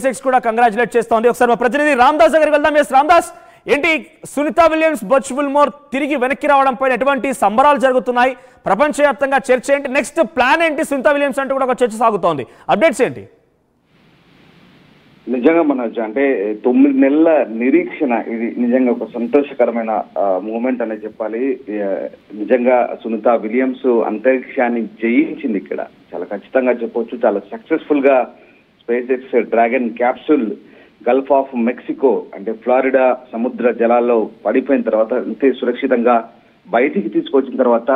ఎక్స్ కూడా కంగ్రాచులేట్ చేస్తోంది. ఒకసారి మా ప్రతినిధి రామ్దాస్ దగ్గరికి వెళ్దాం. ఎస్ రామ్దాస్, ఏంటి సునీతా విలియమ్స్, బచ్ విల్మోర్ తిరిగి వెనక్కి రావడం పైన ఎటువంటి సంబరాలు జరుగుతున్నాయి? ప్రపంచవ్యాప్తంగా చర్చ ఏంటి? నెక్స్ట్ ప్లాన్ ఏంటి సునీతా విలియమ్స్ అంటూ కూడా ఒక చర్చ సాగుతోంది. అప్డేట్స్ ఏంటి? నిజంగా మనోజ్, అంటే 9 నెలల నిరీక్షణ ఇది నిజంగా ఒక సంతోషకరమైన మూమెంట్ అనే చెప్పాలి. నిజంగా సునీతా విలియమ్స్ అంతరిక్షాన్ని జయించింది. ఇక్కడ చాలా ఖచ్చితంగా చెప్పొచ్చు. చాలా సక్సెస్ఫుల్ గా space X dragon capsule Gulf of Mexico అంటే ఫ్లోరిడా సముద్ర జలాల్లో పడిపోయిన తర్వాత అంతే సురక్షితంగా బయటికి తీసుకొచ్చిన తర్వాత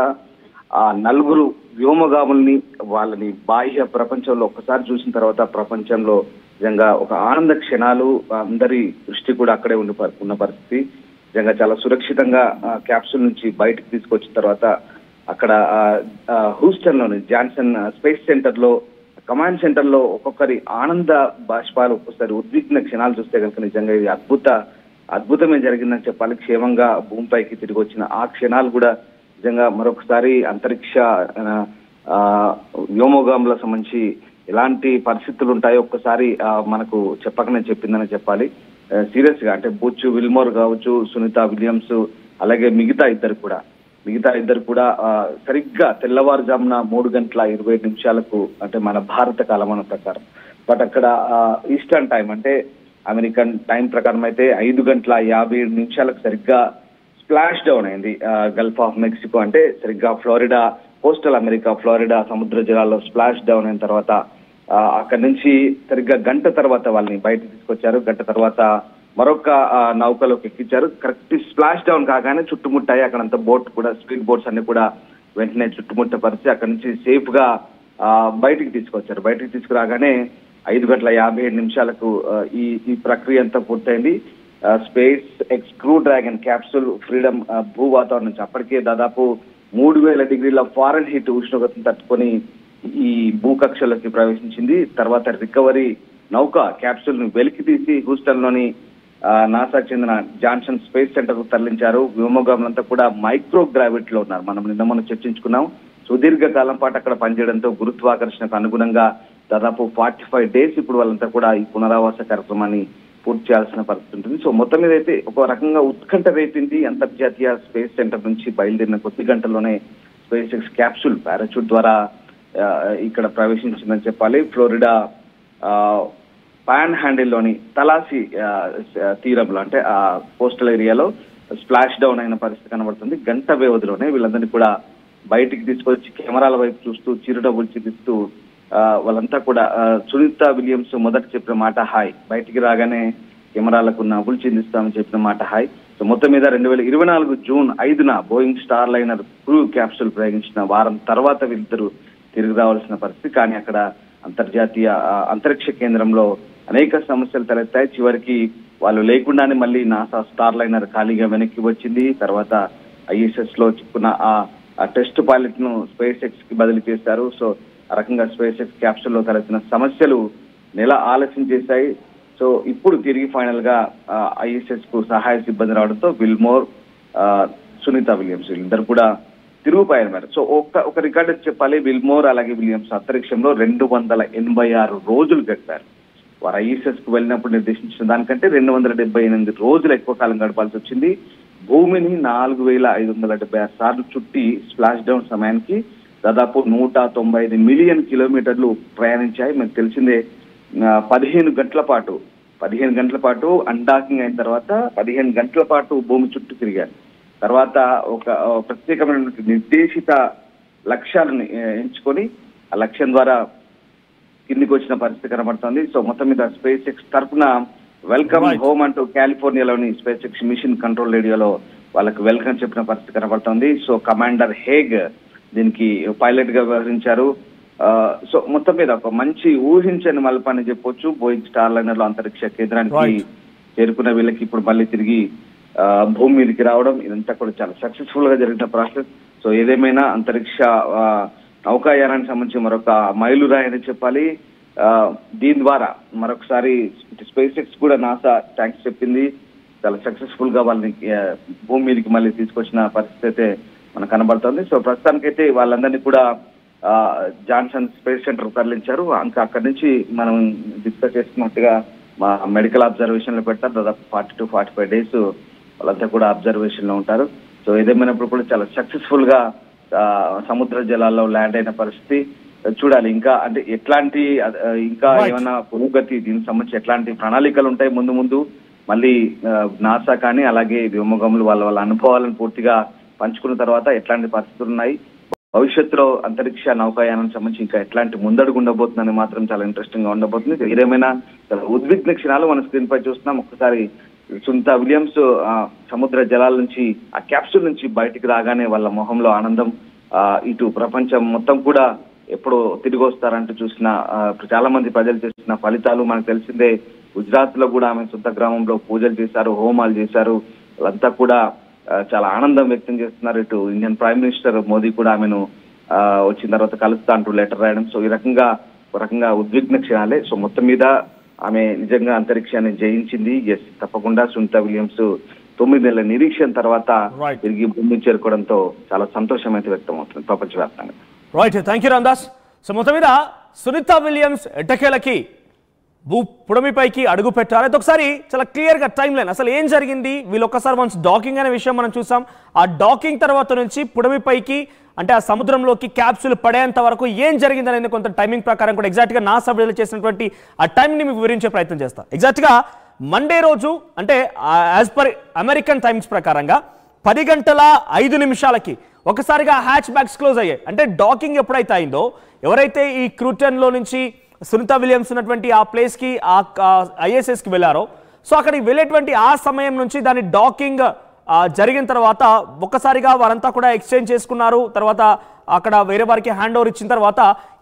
ఆ 4 వ్యోమగాముల్ని వాళ్ళని బాహ్య ప్రపంచంలో ఒక్కసారి చూసిన తర్వాత ప్రపంచంలో నిజంగా ఒక ఆనంద క్షణాలు, అందరి దృష్టి కూడా అక్కడే ఉన్న పరిస్థితి. నిజంగా చాలా సురక్షితంగా క్యాప్సూల్ నుంచి బయటకు తీసుకొచ్చిన తర్వాత అక్కడ హ్యూస్టన్ లోని జాన్సన్ స్పేస్ సెంటర్ లో కమాండ్ సెంటర్ లో ఒక్కొక్కరి ఆనంద బాష్పాలు, ఒక్కొక్కసారి ఉద్విగ్న క్షణాలు చూస్తే కనుక నిజంగా ఇది అద్భుతమే జరిగిందని చెప్పాలి. క్షేమంగా భూమిపైకి తిరిగి వచ్చిన ఆ క్షణాలు కూడా నిజంగా మరొకసారి అంతరిక్ష వ్యోమగాముల సంబంధించి ఎలాంటి పరిస్థితులు ఉంటాయో ఒక్కసారి మనకు చెప్పకనే చెప్పిందని చెప్పాలి. సీరియస్ గా అంటే బచ్ విల్మోర్ కావచ్చు, సునీతా విలియమ్స్, అలాగే మిగతా ఇద్దరు కూడా సరిగ్గా తెల్లవారుజామున 3:27 అంటే మన భారత కాలమాన ప్రకారం, బట్ అక్కడ ఈస్టర్న్ టైం అంటే అమెరికన్ టైం ప్రకారం అయితే 5:57 సరిగ్గా స్ప్లాష్ డౌన్ అయింది గల్ఫ్ ఆఫ్ మెక్సికో అంటే సరిగ్గా ఫ్లోరిడా కోస్టల్ అమెరికా ఫ్లోరిడా సముద్ర జలాల్లో స్ప్లాష్ డౌన్ అయిన తర్వాత అక్కడి నుంచి సరిగ్గా గంట తర్వాత వాళ్ళని బయటకు తీసుకొచ్చారు. గంట తర్వాత మరొక నౌకలోకి ఎక్కించారు. కరెక్ట్ స్ప్లాష్ డౌన్ కాగానే చుట్టుముట్టాయి. అక్కడంతా బోట్ కూడా స్పీడ్ బోట్స్ అన్ని కూడా వెంటనే చుట్టుముట్టపరిచి అక్కడి నుంచి సేఫ్ గా బయటికి తీసుకొచ్చారు. బయటికి తీసుకురాగానే 5:57 ఈ ప్రక్రియ అంతా పూర్తయింది. Space X crew dragon capsule freedom భూ వాతావరణం నుంచి అప్పటికే దాదాపు 3000 డిగ్రీల ఫారెన్హీట్ ఉష్ణోగ్రతను తట్టుకొని ఈ భూకక్షలోకి ప్రవేశించింది. తర్వాత రికవరీ నౌక క్యాప్సూల్ ను వెలికి తీసి హ్యూస్టన్ లోని నాసాకు చెందిన జాన్సన్ స్పేస్ సెంటర్ కు తరలించారు. వ్యోమగాములంతా కూడా మైక్రో గ్రావిటీలో ఉన్నారు. మనం నిన్న చర్చించుకున్నాం. సుదీర్ఘ కాలం పాటు అక్కడ పనిచేయడంతో గురుత్వాకర్షణకు అనుగుణంగా దాదాపు 45 డేస్ ఇప్పుడు వాళ్ళంతా కూడా ఈ పునరావాస కార్యక్రమాన్ని పూర్తి చేయాల్సిన పరిస్థితి ఉంటుంది. సో మొత్తం మీద అయితే ఒక రకంగా ఉత్కంఠ రేపింది. అంతర్జాతీయ స్పేస్ సెంటర్ నుంచి బయలుదేరిన కొద్ది గంటల్లోనే స్పేస్ ఎక్స్ క్యాప్సూల్ పారాచూట్ ద్వారా ఇక్కడ ప్రవేశించిందని చెప్పాలి. ఫ్లోరిడా పాన్ హ్యాండిల్లోని తలాసి తీరంలో అంటే ఆ కోస్టల్ ఏరియాలో స్ప్లాష్ డౌన్ అయిన పరిస్థితి కనబడుతుంది. గంట వ్యవధిలోనే వీళ్ళందరినీ కూడా బయటికి తీసుకొచ్చి కెమెరాల వైపు చూస్తూ చిరునవ్వులు చూపిస్తూ వాళ్ళంతా కూడా సునీత విలియమ్స్ మొదట చెప్పిన మాట హాయ్, బయటికి రాగానే కెమెరాలకు నవ్వులు చిందిస్తామని చెప్పిన మాట హాయ్. సో మొత్తం మీద 2024 జూన్ 5న Boeing Starliner crew capsule ప్రయోగించిన వారం తర్వాత వీళ్ళిద్దరూ తిరిగి రావాల్సిన పరిస్థితి. కానీ అక్కడ అంతర్జాతీయ అంతరిక్ష కేంద్రంలో అనేక సమస్యలు తలెత్తాయి. చివరికి వాళ్ళు లేకుండానే మళ్ళీ నాసా స్టార్ లైనర్ ఖాళీగా వెనక్కి వచ్చింది. తర్వాత ఐఎస్ఎస్ లో చిక్కున్న ఆ టెస్ట్ పైలట్ ను స్పేస్ ఎక్స్ కి బదిలీ చేశారు. సో ఆ రకంగా స్పేస్ ఎక్స్ క్యాప్సూల్ లో తలెత్తిన సమస్యలు నెల ఆలస్యం చేశాయి. సో ఇప్పుడు తిరిగి ఫైనల్ గా ఐఎస్ఎస్ కు సహాయ సిబ్బంది రావడంతో విల్మోర్, సునీత విలియమ్స్ వీళ్ళిద్దరు కూడా తిరుగుపోయారు. సో ఒక రికార్డు చెప్పాలి, విల్మోర్ అలాగే విలియమ్స్ అంతరిక్షంలో 286 రోజులు గడిపారు. వారు ఐఎస్ఎస్ కు వెళ్ళినప్పుడు నిర్దేశించిన దానికంటే 278 రోజులు ఎక్కువ కాలం గడపాల్సి వచ్చింది. భూమిని 4576 సార్లు చుట్టి స్ప్లాష్ డౌన్ సమయానికి దాదాపు 195 మిలియన్ కిలోమీటర్లు ప్రయాణించాయి. మీకు తెలిసిందే 15 గంటల పాటు అన్డాకింగ్ అయిన తర్వాత 15 గంటల పాటు భూమి చుట్టూ తిరిగారు. తర్వాత ఒక ప్రత్యేకమైన నిర్దేశిత లక్ష్యాలను ఎంచుకొని ఆ లక్ష్యం ద్వారా కిందికి వచ్చిన పరిస్థితి కనబడుతుంది. సో మొత్తం మీద స్పేస్ ఎక్స్ తరఫున వెల్కమ్ హోమ్ అంటూ కాలిఫోర్నియాలోని స్పేస్ ఎక్స్ మిషన్ కంట్రోల్ రేడియోలో వాళ్ళకి వెల్కమ్ చెప్పిన పరిస్థితి కనబడుతుంది. సో కమాండర్ హేగ్ దీనికి పైలట్ గా వ్యవహరించారు. సో మొత్తం మీద ఒక మంచి ఊహించని మలుపని చెప్పొచ్చు. బోయింగ్ స్టార్ లైనర్ లో అంతరిక్ష కేంద్రానికి చేరుకున్న వీళ్ళకి ఇప్పుడు మళ్ళీ తిరిగి భూమి మీదకి రావడం ఇదంతా కూడా చాలా సక్సెస్ఫుల్ గా జరిగిన ప్రాసెస్. సో ఏదేమైనా అంతరిక్ష నౌకాయానానికి సంబంధించి మరొక మైలురాయని చెప్పాలి. దీని ద్వారా మరొకసారి స్పేస్ ఎక్స్ కూడా నాసా థ్యాంక్స్ చెప్పింది. చాలా సక్సెస్ఫుల్ గా వాళ్ళని భూమి మీదకి మళ్ళీ తీసుకొచ్చిన పరిస్థితి అయితే మనకు కనబడుతుంది. సో ప్రస్తుతానికైతే వాళ్ళందరినీ కూడా జాన్సన్ స్పేస్ సెంటర్ తరలించారు. ఇంకా అక్కడి నుంచి మనం డిస్కస్ చేసుకున్నట్టుగా మా మెడికల్ అబ్జర్వేషన్ లో పెట్టారు. దాదాపు 40 to 45 డేస్ వాళ్ళంతా కూడా అబ్జర్వేషన్ లో ఉంటారు. సో ఏదేమైనప్పుడు కూడా చాలా సక్సెస్ఫుల్ గా సముద్ర జలాల్లో ల్యాండ్ అయిన పరిస్థితి చూడాలి. ఇంకా అంటే ఎట్లాంటి ఇంకా ఏమైనా పురోగతి దీనికి సంబంధించి ఎట్లాంటి ప్రణాళికలు ఉంటాయి ముందు మళ్ళీ నాసా కానీ అలాగే వ్యోమగాములు వాళ్ళ అనుభవాలను పూర్తిగా పంచుకున్న తర్వాత ఎట్లాంటి పరిస్థితులు ఉన్నాయి, భవిష్యత్తులో అంతరిక్ష నౌకాయానానికి సంబంధించి ఇంకా ఎట్లాంటి ముందడుగు ఉండబోతుందని మాత్రం చాలా ఇంట్రెస్టింగ్ గా ఉండబోతుంది. ఏదేమైనా చాలా ఉద్విగ్న క్షణాలు మన స్క్రీన్ పై చూస్తున్నాం. ఒక్కసారి సునీత విలియమ్స్ సముద్ర జలాల నుంచి ఆ క్యాప్సూల్ నుంచి బయటికి రాగానే వాళ్ళ మొహంలో ఆనందం, ఇటు ప్రపంచం మొత్తం కూడా ఎప్పుడు తిరిగి వస్తారంటూ చూసిన చాలా మంది ప్రజలు చేసిన ఫలితాలు మనకు తెలిసిందే. గుజరాత్ లో కూడా ఆమె సొంత గ్రామంలో పూజలు చేశారు, హోమాలు చేశారు. వాళ్ళంతా కూడా చాలా ఆనందం వ్యక్తం చేస్తున్నారు. ఇటు ఇండియన్ ప్రైమ్ మినిస్టర్ మోదీ కూడా ఆమెను వచ్చిన తర్వాత కలుస్తా అంటూ లెటర్ రాయడం. సో ఈ రకంగా ఉద్విగ్న క్షణాలే. సో మొత్తం మీద ఆమె నిజంగా అంతరిక్షాన్ని జయించింది. ఎస్, తప్పకుండా సునీత విలియమ్స్ 9 నెలల నిరీక్షణ తర్వాత తిరిగి భూమిని చేరుకోవడంతో చాలా సంతోషం అయితే వ్యక్తం అవుతుంది ప్రపంచవ్యాప్తంగా. Right, thank you Ramdas. So మొత్తం మీద సునీత విలియమ్స్ ఎట్టకేలకి పుడమిపైకి అడుగు పెట్టారు. అయితే ఒకసారి చాలా క్లియర్గా టైం లైన్ అసలు ఏం జరిగింది, వీళ్ళు ఒక్కసారి వన్స్ డాకింగ్ అనే విషయం మనం చూసాం. ఆ డాకింగ్ తర్వాత నుంచి పుడమిపైకి అంటే ఆ సముద్రంలోకి క్యాప్సూల్ పడేంత వరకు ఏం జరిగింది అనేది కొంత టైమింగ్ ప్రకారం కూడా ఎగ్జాక్ట్గా నాసా విడుదల చేసినటువంటి ఆ టైంని మీకు వివరించే ప్రయత్నం చేస్తాను. ఎగ్జాక్ట్గా మండే రోజు అంటే యాజ్ పర్ అమెరికన్ టైమ్స్ ప్రకారంగా 10:05 ఒకసారిగా హ్యాచ్ బ్యాగ్స్ క్లోజ్ అయ్యాయి. అంటే డాకింగ్ ఎప్పుడైతే అయిందో, ఎవరైతే ఈ క్రూటన్లో నుంచి సునీత విలియమ్స్ ఉన్నటువంటి ఆ ప్లేస్కి ఐఎస్ఎస్కి వెళ్ళారో, సో అక్కడికి వెళ్ళేటువంటి ఆ సమయం నుంచి దాని డాకింగ్ జరిగిన తర్వాత ఒక్కసారిగా వారంతా కూడా ఎక్స్చేంజ్ చేసుకున్నారు. తర్వాత అక్కడ వేరే వారికి హ్యాండ్ ఓవర్ ఇచ్చిన తర్వాత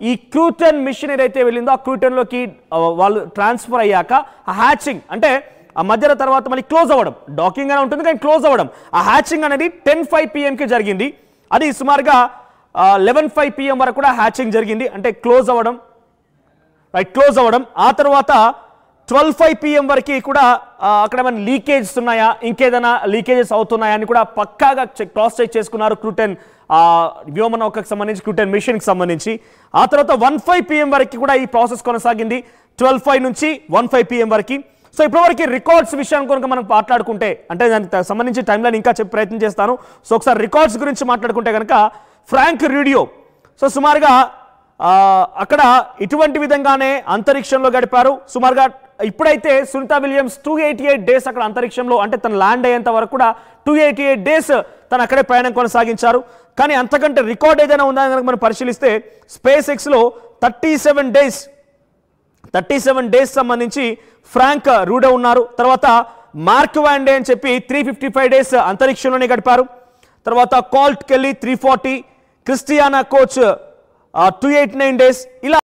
ఈ క్రూటన్ మిషన్ ఏదైతే వెళ్ళిందో ఆ క్రూటన్లోకి వాళ్ళు ట్రాన్స్ఫర్ అయ్యాక ఆ హ్యాచింగ్ అంటే ఆ మధ్యలో తర్వాత మళ్ళీ క్లోజ్ అవ్వడం, డాకింగ్ అని ఉంటుంది కానీ క్లోజ్ అవ్వడం, ఆ హ్యాచింగ్ అనేది 10:05 PM జరిగింది. అది సుమారుగా 11:05 PM వరకు కూడా హ్యాచింగ్ జరిగింది, అంటే క్లోజ్ అవ్వడం. ఆ తర్వాత 12:05 PM వరకు కూడా అక్కడ ఏమైనా లీకేజెస్ ఉన్నాయా, ఇంకేదైనా లీకేజెస్ అవుతున్నాయా అని కూడా పక్కాగా క్రాస్ చెక్ చేసుకున్నారు క్రూటన్ వ్యోమనౌకకు సంబంధించి, క్రూటన్ మిషన్కి సంబంధించి. ఆ తర్వాత 1:05 PM వరకు కూడా ఈ ప్రాసెస్ కొనసాగింది, 12:05 నుంచి 1:05 PM వరకు. సో ఇప్పటివరకు రికార్డ్స్ విషయాన్ని కనుక మనం మాట్లాడుకుంటే, అంటే దానికి సంబంధించి టైం లైన్ ఇంకా చెప్పే ప్రయత్నం చేస్తాను. సో ఒకసారి రికార్డ్స్ గురించి మాట్లాడుకుంటే కనుక ఫ్రాంక్ రేడియో సో సుమారుగా అక్కడ ఇటువంటి విధంగానే అంతరిక్షంలో గడిపారు. సుమారుగా ఇప్పుడైతే సునీత విలియమ్స్ 288 డేస్ అక్కడ అంతరిక్షంలో అంటే తను ల్యాండ్ అయ్యేంత వరకు కూడా 288 డేస్ తను అక్కడే ప్రయాణం కొనసాగించారు. కానీ అంతకంటే రికార్డ్ ఏదైనా ఉందని కనుక మనం పరిశీలిస్తే స్పేస్ ఎక్స్లో 37 డేస్ సంబంధించి ఫ్రాంక్ రూడో ఉన్నారు. తర్వాత మార్క్ వాండే అని చెప్పి 355 డేస్ అంతరిక్షంలోనే గడిపారు. తర్వాత కాల్ట్ కెల్లీ 340, క్రిస్టియానా కోచ్ 289 డేస్. ఇలా